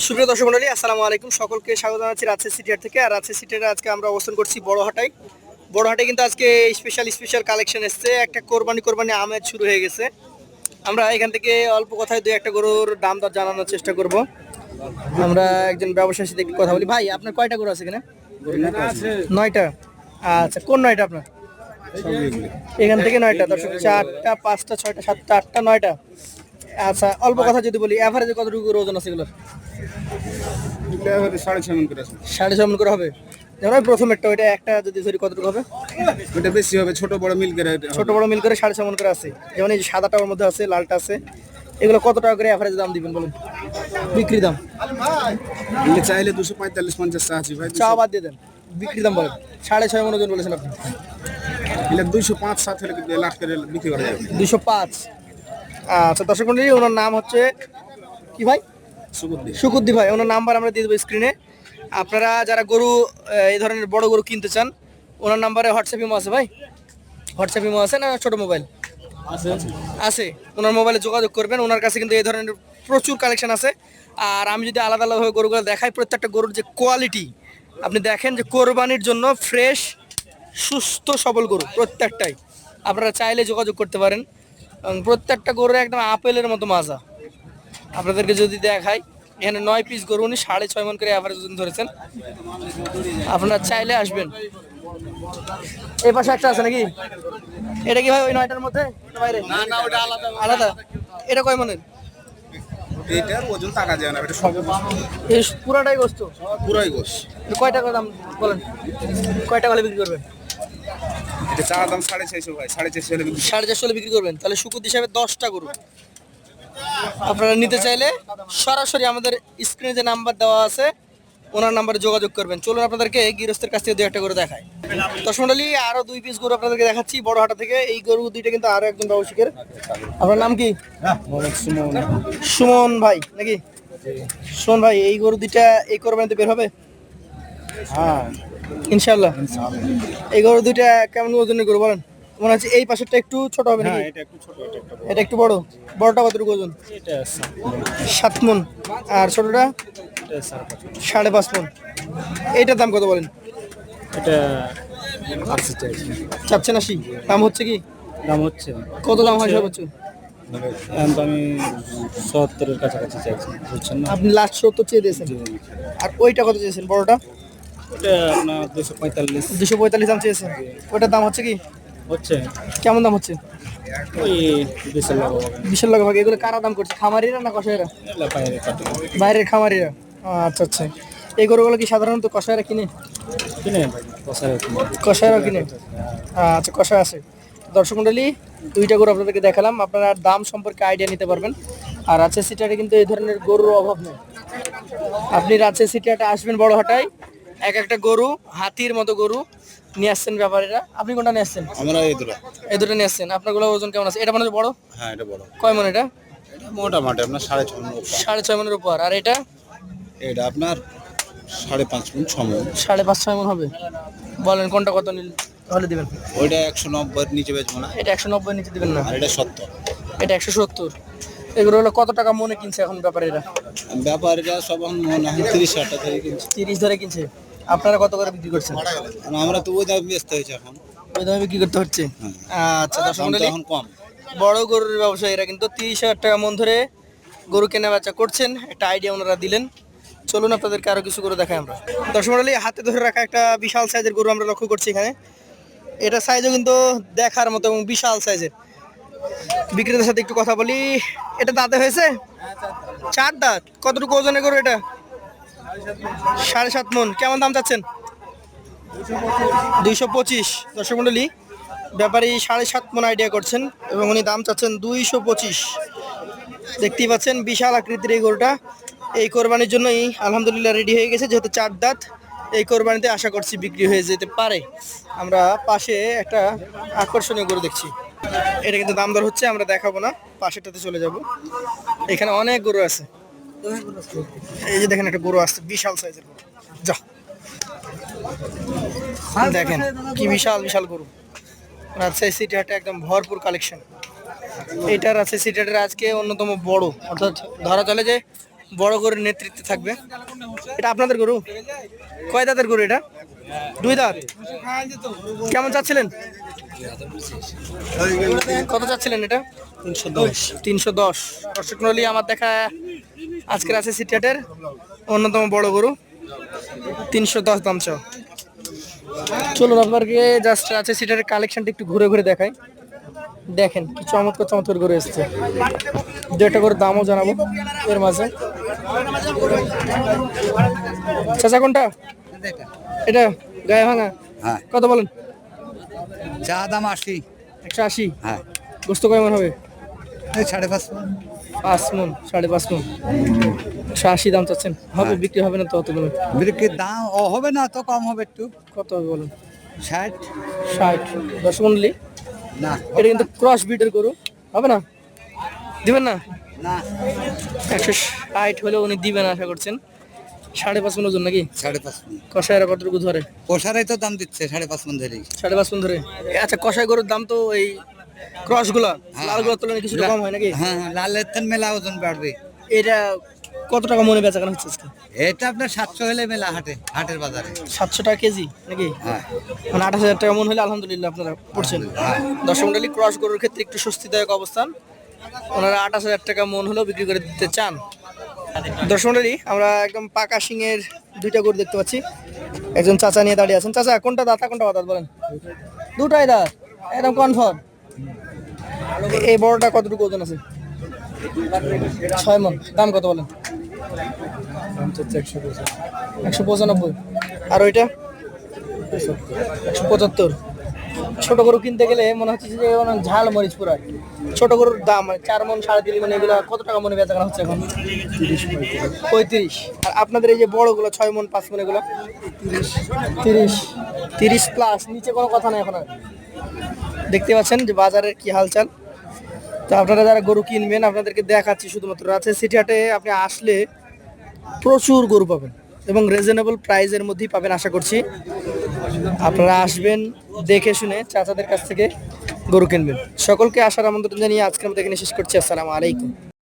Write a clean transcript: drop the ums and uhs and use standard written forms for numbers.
সুপ্রিয় দর্শক মণ্ডলী, আসসালামু আলাইকুম। সকলকে স্বাগত জানাচ্ছি রাজশাহী সিটি হাট থেকে। আর রাজশাহী সিটি হাটে আজকে আমরা অবস্থান করছি বড় হাটায়। বড় হাটে কিন্তু আজকে স্পেশাল কালেকশন এসছে। একটা কোরবানি আমেজ শুরু হয়ে গেছে। আমরা এখান থেকে অল্প কথায় দুই একটা গরুর দাম দর জানানোর চেষ্টা করব। আমরা একজন ব্যবসায়ীর সাথে একটু কথা বলি। ভাই, আপনার কয়টা গরু আছে এখানে? 9টা। আচ্ছা, কোন 9টা আপনার? এখান থেকে 9টা। দর্শক, 4টা 5টা 6টা 7টা 8টা 9টা। আচ্ছা, অল্প কথা যদি বলি, এভারেজে কতটুকু ওজন আছে এগুলোর? 6.5 মণ করে হবে। যেমন প্রথমেরটা, ওইটা একটা যদি ধরি কতটুকু হবে? ওটা বেশি হবে, ছোট বড় মিল করে 6.5 মণ করে আছে। যেমন এই যে সাদাটা ওর মধ্যে আছে, লালটা আছে। এগুলো কত টাকা করে এভারেজ দাম দিবেন বলুন, বিক্রি দাম? চাইলে 245-50 চাচ্ছি ভাই। চাওয়া বাদ দিয়ে দেন, বিক্রি দাম বলেন। 6.5 মণ ওজন বলেছেন আপনি। 205-7 হলে লাখ করে বিক্রি করা যাবে। 205। আচ্ছা দর্শক মণ্ডলী, ওনার নাম হচ্ছে কি ভাই? শুকুদ্দি ভাই। ওনার নাম্বার আমরা দিয়ে দেবো স্ক্রিনে। আপনারা যারা গরু এই ধরনের বড় গরু কিনতে চান, ওনার নাম্বারে হোয়াটসঅ্যাপ ইমো আছে ভাই? হোয়াটসঅ্যাপ ইমো আছে না ছোট মোবাইল আছে? ওনার মোবাইলে যোগাযোগ করবেন। ওনার কাছে কিন্তু এই ধরনের প্রচুর কালেকশন আছে। আর আমি যদি আলাদা আলাদাভাবে গরুগুলো দেখাই, প্রত্যেকটা গরুর যে কোয়ালিটি আপনি দেখেন, যে কোরবানির জন্য ফ্রেশ সুস্থ সবল গরু প্রত্যেকটাই। আপনারা চাইলে যোগাযোগ করতে পারেন। এবং প্রত্যেকটা গরুর একদম আপেলের মতো মাজা। আপনাদেরকে যদি দেখাই, এখানে 9 পিস গরু উনি 6.5 মণ করে অ্যাভারেজ ওজন ধরেছেন। আপনারা চাইলে আসবেন। এই পাশে একটা আছে নাকি? এটা কি ভাই ওই 9টার মধ্যে বাইরে? না, ওটা আলাদা। এটা কয় মণের? এটার ওজন টাকা যায় না, এটা সব এই পুরাটাই গোস্ত? পুরাই গোশ। কয় টাকা দাম বলেন? কয় টাকা হলে বিক্রি করবেন? এটা চা দাম 450 ভাই, 450 হলে 450 হলে বিক্রি করবেন। তাহলে শুকুর হিসাবে 10টা গরু আপনারা নিতে চাইলে সরাসরি আমাদের স্ক্রিনে যে নাম্বার দেওয়া আছে, ওনার নাম্বারে যোগাযোগ করবেন। চলুন আপনাদেরকে গৃহস্থের কাছ থেকে 2-1টা গরু দেখায়। দর্শক মণ্ডলী, আরো 2 পিস গরু আপনাদেরকে দেখাচ্ছি বড় হাটা থেকে। এই গরু দুইটা কিন্তু আরো একজন ব্যবসায়ীর। আপনার নাম কি? সুমন ভাই নাকি? সুমন ভাই, এই গরু দুইটা এই কোরবানিতে বের হবে? হ্যাঁ ইনশাআল্লাহ। এই গরু দুইটা কেমন ওজনের গরু বলেন? মনে হচ্ছে এই পাশেরটা একটু ছোট হবে নাকি? এটা একটু ছোট, এটা একটু বড়। বড়টা কতটুকু ওজন? এটা 7 মণ। আর ছোটটা 5.5 মণ। এইটার দাম কত বলেন? এটা 80 চাইছি। চাচ্ছেন 80? দাম হচ্ছে কি? দাম হচ্ছে কত দাম হয় সর্বোচ্চ? এখন তো আমি 70-এর কাছাকাছি চাইছি, বুঝছেন না? আপনি লাস্ট 70 চেয়ে দিয়েছেন। আর ওইটা কত চেয়েছেন বড়টা? এটা আপনার 245 245 দাম চেয়েছেন। ওইটার দাম হচ্ছে কি? হচ্ছে। কেমন দাম হচ্ছে? ওই 20 লাখ হবে। বিশাল লাখ ভাগে। এগুলো কারা দাম করছে, খামারিরা না কষাইরা? এলা বাইরে কাটে বাইরের খামারিরা। আচ্ছা আচ্ছা। এই গরুগুলো কি সাধারণত কষাইরা কিনে? কিনে ভাই, বসারে কষাইরাও কিনে? আচ্ছা, কষাই আছে। দর্শক মণ্ডলী, দুইটা গরু আপনাদেরকে দেখালাম। আপনারা দাম সম্পর্কে আইডিয়া নিতে পারবেন। আর রাজশাহী সিটি হাটে কিন্তু এই ধরনের গরুর অভাব নেই। আপনি রাজশাহী সিটি হাটে আসবেন বড় হাটায়, এক একটা গরু হাতির মতো গরু নিয়ে আসছেন ব্যাপারীরা। আপনি কোনটা নিয়ে আসছেন? আমরা এই দুটো নিয়ে আসছেন। আপনারগুলো ওজন কেমন আছে? এটা মনে হয় বড়। হ্যাঁ এটা বড়। কয় মণ এটা? এটা মোটামুটি আপনার 6.5 মণ। 6.5 মণের উপর। আর এটা? এটা আপনার 5.5 মণ 6 মণ। 5.5-6 মণ হবে। বলেন কোনটা কত হলে দিবেন? ওইটা 190-এর নিচে বেচবো না। এটা 190 নিচে দিবেন না? আর এটা 70। এটা 170। এগুলো হলো কত টাকা মনে কিনছে এখন ব্যাপারীরা? ব্যাপারীরা সব এখন মনে হয় 30 টাকা ধরে কিনছে। 30 ধরে কিনছে। আপনারা কত করে বিক্রি করছেন? আমরা তো ওই দামে বেচতে হয়েছে এখন। ওই দামে বিক্রি করতে হচ্ছে। আচ্ছা দর্শক দামটা মণ্ডলী, এখন কম। বড় গরুর ব্যবসায়ীরা কিন্তু 30,000 টাকা মন ধরে গরু কেনা বেচা করছেন। একটা আইডিয়া ওনারা দিলেন। চলুন আপনাদেরকে আরো কিছু গরু দেখাই আমরা। দর্শক মণ্ডলী, হাতে ধরে রাখা একটা বিশাল সাইজের গরু আমরা লক্ষ্য করছি এখানে। এটা সাইজও কিন্তু দেখার মতো এবং বিশাল সাইজের। বিক্রেতার সাথে একটু কথা বলি। এটা দাঁতে হয়েছে? 4 দাঁত। কতটুকু ওজনের গরু এটা? 7.5 মণ। কেমন দাম চাচ্ছেন? 225। দর্শক মণ্ডলী, ব্যাপারী 7.5 মণ আইডিয়া করছেন এবং উনি দাম চাচ্ছেন 225। দেখতেই পাচ্ছেন বিশাল আকৃতির এই গরুটা। এই কোরবানির জন্যই আলহামদুলিল্লাহ রেডি হয়ে গেছে। যেহেতু 4 দাঁত, এই কোরবানিতে আশা করছি বিক্রি হয়ে যেতে পারে। আমরা পাশে একটা আকর্ষণীয় গরু দেখছি। এটা কিন্তু দাম দর হচ্ছে, আমরা দেখাবো না, পাশেরটাতে চলে যাব। এখানে অনেক গরু আছে। এই যে দেখেন একটা গরু আসছে, বিশাল সাইজের গরু। যা দেখেন কি বিশাল গরু। রাজশাহী সিটি হাটে একদম ভরপুর কালেকশন। এটা রাজশাহী সিটি হাটের আজকে অন্যতম বড়, অর্থাৎ ধরা চলে যে বড় গরুর নেতৃত্বে থাকবে। এটা আপনাদের গরু? কয় দাঁতের গরু এটা? 2 দাঁত। কেমন চাচ্ছিলেন? কত চাচ্ছিলেন এটা? 310। দর্শক মণ্ডলী, আমার দেখা আজকের আছে সিটিহাটের অন্যতম বড় গরু, 310 দাম চাও। চলুন আপনাকে জাস্ট আছে সিটিহাটের কালেকশনটা একটু ঘুরে ঘুরে দেখাই। দেখেন কি চমৎকার চমৎকার গরু এসছে। 2টা করে দামও জানাবো এর মাঝে। চাচা কোনটা? এটা গায়ে ভাঙা। হ্যাঁ, কত বলেন? চা দাম 80। 180। হ্যাঁ, গোস্ত কেমন হবে? এই 5.5 মণ। 5 মণ, 5.5 মণ। 180 দাম চাচ্ছেন, হবে? হ্যাঁ। বিক্রি হবে না তো অতগুলো? বিক্রির দাম হবে না, তো কম হবে একটু। কত হবে বলেন? 60। 60। দর্শক মণ্ডলী, না, এটা কিন্তু ক্রস ব্রিডের গরু, হবে না? দিবেন না? না, 160 হলেও উনি দিবেন আশা করছেন। 5.5 মণ ওজন নাকি? 5.5 মণ। কষাইরা কতটুকু ধরে? পোষারাই তো দাম দিচ্ছে 5.5 মণ ধরেই। 5.5 মণ ধরে। আচ্ছা, কষাই গরুর দাম তো এই ক্রস গুলা হ্যাঁ, লালগুলোর তুলনায় কিছুটা কম হয় নাকি? হ্যাঁ, হ্যাঁ, লালের থেন মেলা ওজন বাড়বে। এটা কত টাকা মনে বেচা কেনা হচ্ছে আজকে? এটা আপনার 700 হলে মেলা হাটের বাজারে। 700 টাকা কেজি নাকি? হ্যাঁ, মানে 28,000 টাকা মন হলে আলহামদুলিল্লাহ আপনারা পড়ছেন। হ্যাঁ। দর্শক মণ্ডলী, ক্রস গরুর ক্ষেত্রে একটু স্বস্তিদায়ক অবস্থান। ওনারা 28,000 টাকা মন হলেও বিক্রি করে দিতে চান। দর্শক মণ্ডলী, আমরা একদম পাকা শিংয়ের 2টা গরু দেখতে পাচ্ছি। একজন চাচা নিয়ে দাঁড়িয়ে আছেন। চাচা কোনটা দাঁতা কোনটা বাদাত বলেন? 2টাই দাঁত, একদম কনফার্ম। এই বড়টা কতটুকু ওজন আছে? 6 মণ। দাম কত বলেন? 195। আর ওইটা 175। ছোট গরু কিনতে গেলে মনে হচ্ছে যে অনেক ঝাল মরিচ পুরা। ছোট গরুর দাম 4 মণ 3.5 মণ, এগুলো কত টাকা মনে বেচা কেনা হচ্ছে এখন? 35। আর আপনাদের এই যে বড়গুলো 6 মণ 5 মণ, এগুলো 30 প্লাস, নিচে কোনো কথা নাই এখন আর। দেখতে পাচ্ছেন যে বাজারের কি হালচাল। তো আপনারা যারা গরু কিনবেন, আপনাদেরকে দেখাচ্ছি শুধুমাত্র রাজশাহী সিটি হাটে আপনি আসলে প্রচুর গরু পাবেন এবং রিজনেবল প্রাইসের মধ্যেই পাবেন আশা করছি। আপনারা আসবেন, দেখে শুনে চাচাদের কাছ থেকে গরু কিনবেন। সকলকে আসার আমন্ত্রণ জানিয়ে আজকের মতো এখানে শেষ করছি। আসসালামু আলাইকুম।